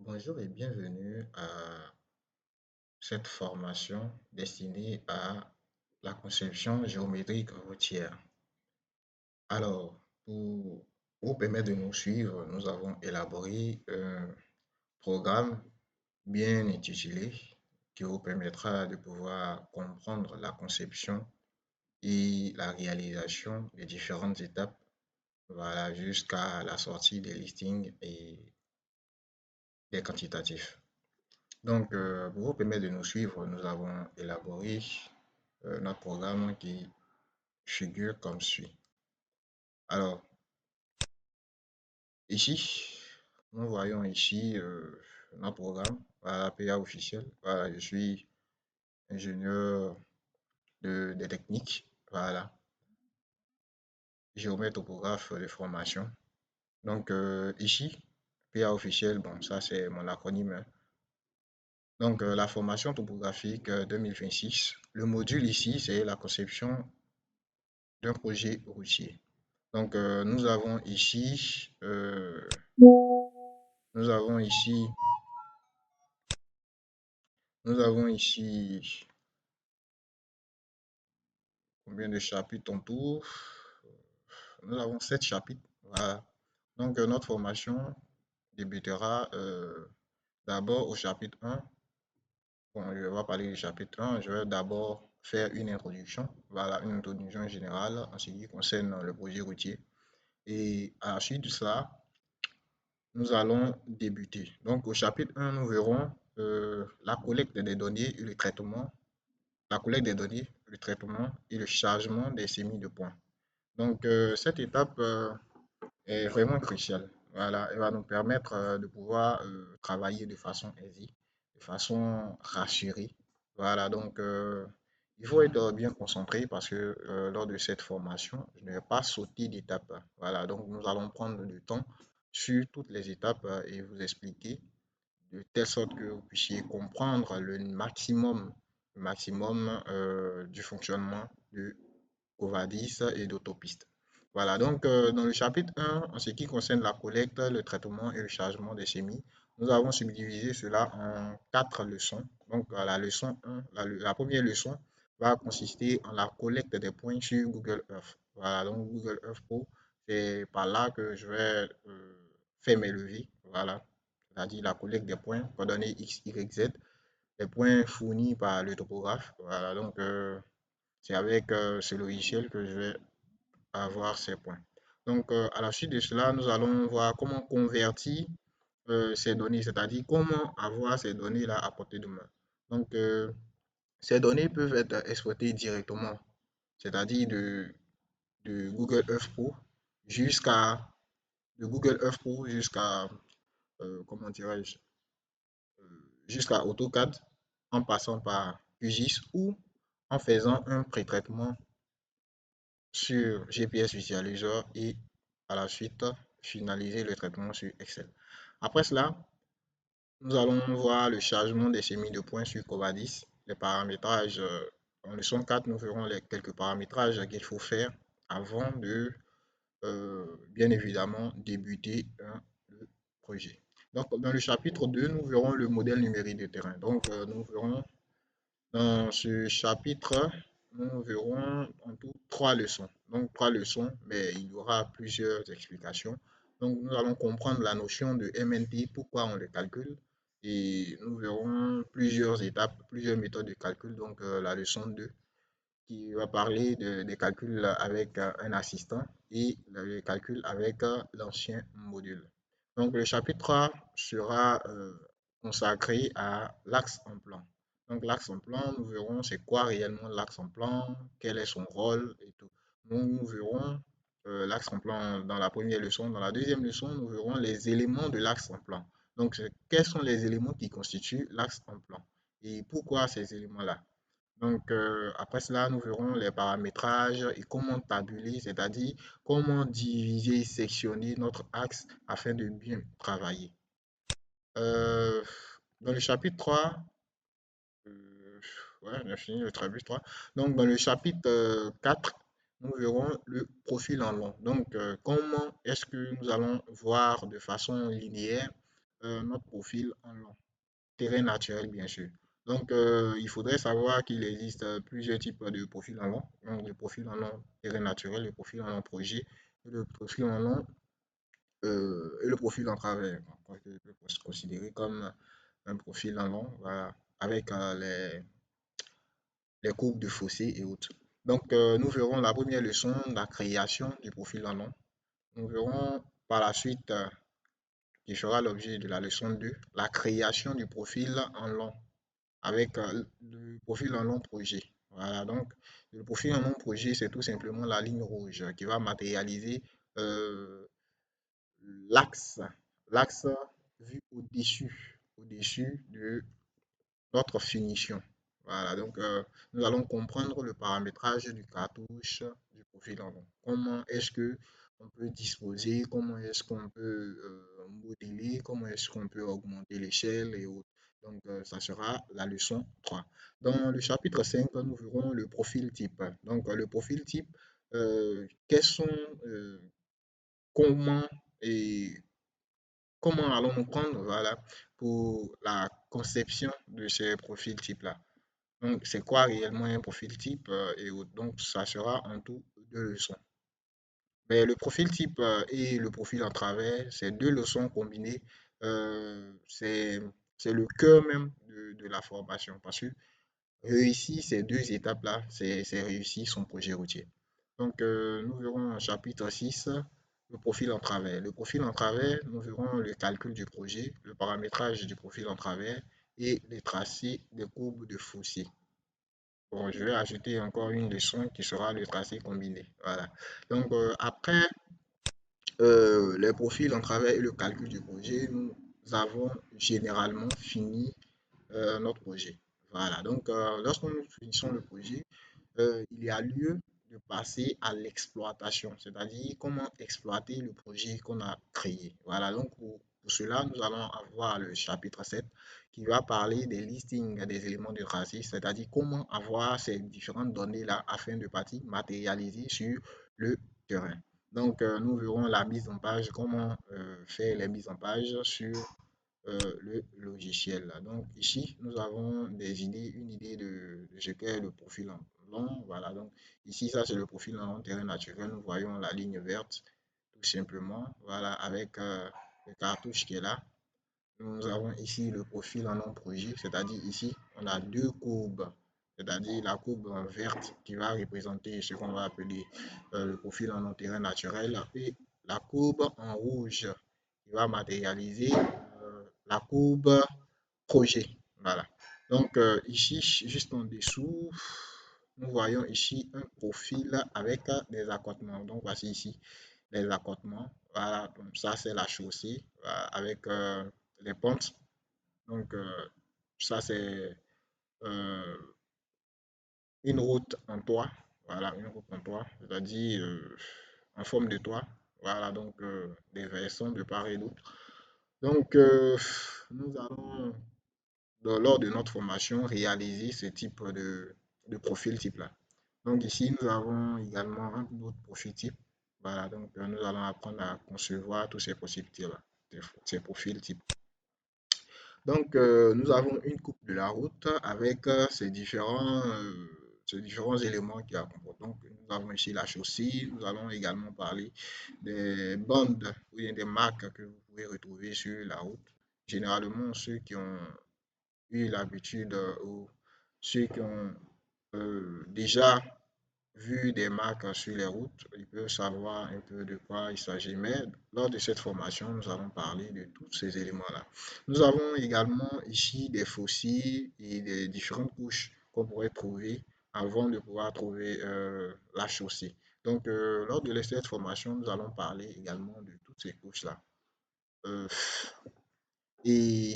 Bonjour et bienvenue à cette formation destinée à la conception géométrique routière. Alors, pour vous permettre de nous suivre, nous avons élaboré un programme bien intitulé qui vous permettra de pouvoir comprendre la conception et la réalisation des différentes étapes, voilà, jusqu'à la sortie des listings et des quantitatifs. Donc, pour vous permettre de nous suivre, nous avons élaboré notre programme qui figure comme suit. Alors, ici, nous voyons ici notre programme, voilà, PA officiel. Voilà, je suis ingénieur des techniques, voilà, géomètre topographe de formation. Donc, ici, PA officiel, bon, ça c'est mon acronyme, hein. Donc, la formation topographique 2026. Le module ici, c'est la conception d'un projet routier. Donc, nous avons ici, nous avons ici combien de chapitres en tout? Nous avons 7 chapitres. Voilà. Donc, notre formation débutera d'abord au chapitre 1. Bon, je vais pas parler du chapitre 1. Je vais d'abord faire une introduction. Voilà, une introduction générale en ce qui concerne le projet routier. Et à la suite de cela, nous allons débuter. Donc, au chapitre 1, nous verrons la collecte des données et le traitement, la collecte des données, le traitement et le chargement des semis de points. Donc, cette étape est vraiment cruciale. Voilà, elle va nous permettre de pouvoir travailler de façon aisée, de façon rassurée. Voilà, donc il faut être bien concentré parce que lors de cette formation, je ne vais pas sauter d'étape. Voilà, donc nous allons prendre le temps sur toutes les étapes et vous expliquer de telle sorte que vous puissiez comprendre le maximum du fonctionnement de Covadis et d'autopiste. Voilà, donc dans le chapitre 1, en ce qui concerne la collecte, le traitement et le chargement des semis, nous avons subdivisé cela en 4 leçons. Donc la leçon 1, la première leçon va consister en la collecte des points sur Google Earth. Voilà, donc Google Earth Pro, c'est par là que je vais faire mes leviers. Voilà, c'est-à-dire la collecte des points, coordonnées X, Y, Z, les points fournis par le topographe. Voilà, donc c'est avec ce logiciel que je vais avoir ces points. Donc, à la suite de cela, nous allons voir comment convertir ces données, c'est-à-dire comment avoir ces données-là à portée de main. Donc, ces données peuvent être exploitées directement, c'est-à-dire de Google Earth Pro jusqu'à comment dirais-je, jusqu'à AutoCAD en passant par QGIS ou en faisant un pré-traitement sur GPS Visualizer et à la suite finaliser le traitement sur Excel. Après cela, nous allons voir le chargement des semis de points sur Covadis, les paramétrages. En leçon 4, nous verrons quelques paramétrages qu'il faut faire avant de, bien évidemment, débuter le projet. Donc, dans le chapitre 2, nous verrons le modèle numérique de terrain. Donc, nous verrons dans ce chapitre, nous verrons en tout 3 leçons. Donc 3 leçons, mais il y aura plusieurs explications. Donc nous allons comprendre la notion de MNT, pourquoi on le calcule. Et nous verrons plusieurs étapes, plusieurs méthodes de calcul. Donc la leçon 2 qui va parler des calculs avec un assistant et le calcul avec l'ancien module. Donc le chapitre 3 sera consacré à l'axe en plan. Donc l'axe en plan, nous verrons c'est quoi réellement l'axe en plan, quel est son rôle et tout. Nous verrons l'axe en plan dans la première leçon. Dans la deuxième leçon, nous verrons les éléments de l'axe en plan. Donc quels sont les éléments qui constituent l'axe en plan et pourquoi ces éléments-là. Donc, après cela, nous verrons les paramétrages et comment tabuler, c'est-à-dire comment diviser, sectionner notre axe afin de bien travailler. Euh, dans le chapitre 3, ouais, on a fini le chapitre 3. Donc, dans le chapitre 4, nous verrons le profil en long. Donc, comment est-ce que nous allons voir de façon linéaire notre profil en long. Terrain naturel, bien sûr. Donc, il faudrait savoir qu'il existe plusieurs types de profils en long. Donc, le profil en long terrain naturel, le profil en long projet, et le profil en long et le profil en travers. Donc, on peut se considérer comme un profil en long, voilà, avec les courbes de fossé et autres. Donc, nous verrons la première leçon, la création du profil en long. Nous verrons par la suite, qui sera l'objet de la leçon 2, la création du profil en long avec le profil en long projet. Voilà, donc le profil en long projet, c'est tout simplement la ligne rouge qui va matérialiser euh, l'axe, l'axe vu au-dessus de notre finition. Voilà, donc nous allons comprendre le paramétrage du cartouche du profil en long. Comment est-ce que on peut disposer, comment est-ce qu'on peut modeler, comment est-ce qu'on peut augmenter l'échelle et autres. Donc, ça sera la leçon 3. Dans le chapitre 5, nous verrons le profil type. Donc, le profil type, quels sont, comment et comment allons-nous prendre, voilà, pour la conception de ces profils types-là. Donc, c'est quoi réellement un profil type et autres. Donc, ça sera en tout 2 leçons. Mais le profil type et le profil en travers, ces 2 leçons combinées, c'est le cœur même de la formation. Parce que réussir ces 2 étapes-là, c'est réussir son projet routier. Donc, nous verrons en chapitre 6 le profil en travers. Le profil en travers, nous verrons le calcul du projet, le paramétrage du profil en travers et les tracés des courbes de fossé. Bon, je vais ajouter encore une leçon qui sera le tracé combiné. Voilà. Donc, après les profils en travers et le calcul du projet, nous avons généralement fini notre projet. Voilà. Donc, lorsque nous finissons le projet, il y a lieu de passer à l'exploitation, c'est-à-dire comment exploiter le projet qu'on a créé. Voilà, donc pour cela, nous allons avoir le chapitre 7 qui va parler des listings des éléments de tracé, c'est-à-dire comment avoir ces différentes données-là afin de partir matérialiser sur le terrain. Donc, nous verrons la mise en page, comment faire les mises en page sur le logiciel. Donc ici, nous avons une idée de ce qu'est le profil en long. Voilà, donc ici, ça c'est le profil en long terrain naturel. Nous voyons la ligne verte, tout simplement. Voilà, avec le cartouche qui est là. Nous avons ici le profil en long projet, c'est-à-dire ici, on a 2 courbes. C'est-à-dire la courbe verte qui va représenter ce qu'on va appeler le profil en long terrain naturel et la courbe en rouge qui va matérialiser la courbe projet. Voilà. Donc ici, juste en dessous, nous voyons ici un profil avec des accotements. Donc voici ici les accotements. Voilà, donc ça c'est la chaussée avec les pentes. Donc ça c'est euh, une route en toit. Voilà, une route en toit, c'est-à-dire en forme de toit. Voilà, donc des versants de part et d'autre. Donc nous allons lors de notre formation, réaliser ce type de profil type-là. Donc ici, nous avons également un autre profil type. Voilà, donc nous allons apprendre à concevoir tous ces possibilités-là, ces profils type. Donc, nous avons une coupe de la route avec ces différents éléments qui la composent. Donc, nous avons ici la chaussée. Nous allons également parler des bandes ou bien des marques que vous pouvez retrouver sur la route. Généralement, ceux qui ont eu l'habitude ou ceux qui ont déjà vu des marques sur les routes, ils peuvent savoir un peu de quoi il s'agit. Mais lors de cette formation, nous allons parler de tous ces éléments-là. Nous avons également ici des fossiles et des différentes couches qu'on pourrait trouver avant de pouvoir trouver la chaussée. Donc, lors de cette formation, nous allons parler également de toutes ces couches-là. Euh, et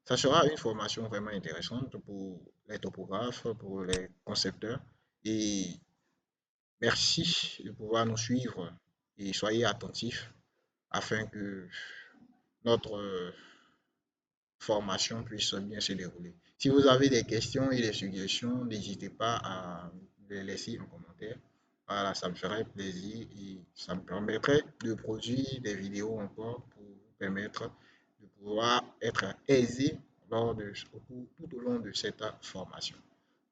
ça sera une formation vraiment intéressante pour les topographes, pour les concepteurs. Et merci de pouvoir nous suivre et soyez attentifs afin que notre formation puisse bien se dérouler. Si vous avez des questions et des suggestions, n'hésitez pas à les laisser en commentaire. Voilà, ça me ferait plaisir et ça me permettrait de produire des vidéos encore pour vous permettre de pouvoir va être aisé tout au long de cette formation.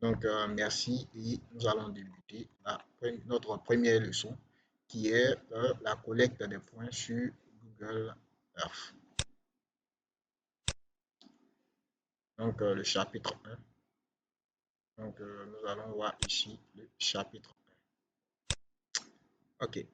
Donc, merci et nous allons débuter notre première leçon qui est la collecte des points sur Google Earth. Donc, le chapitre 1. Donc, nous allons voir ici le chapitre 1. OK.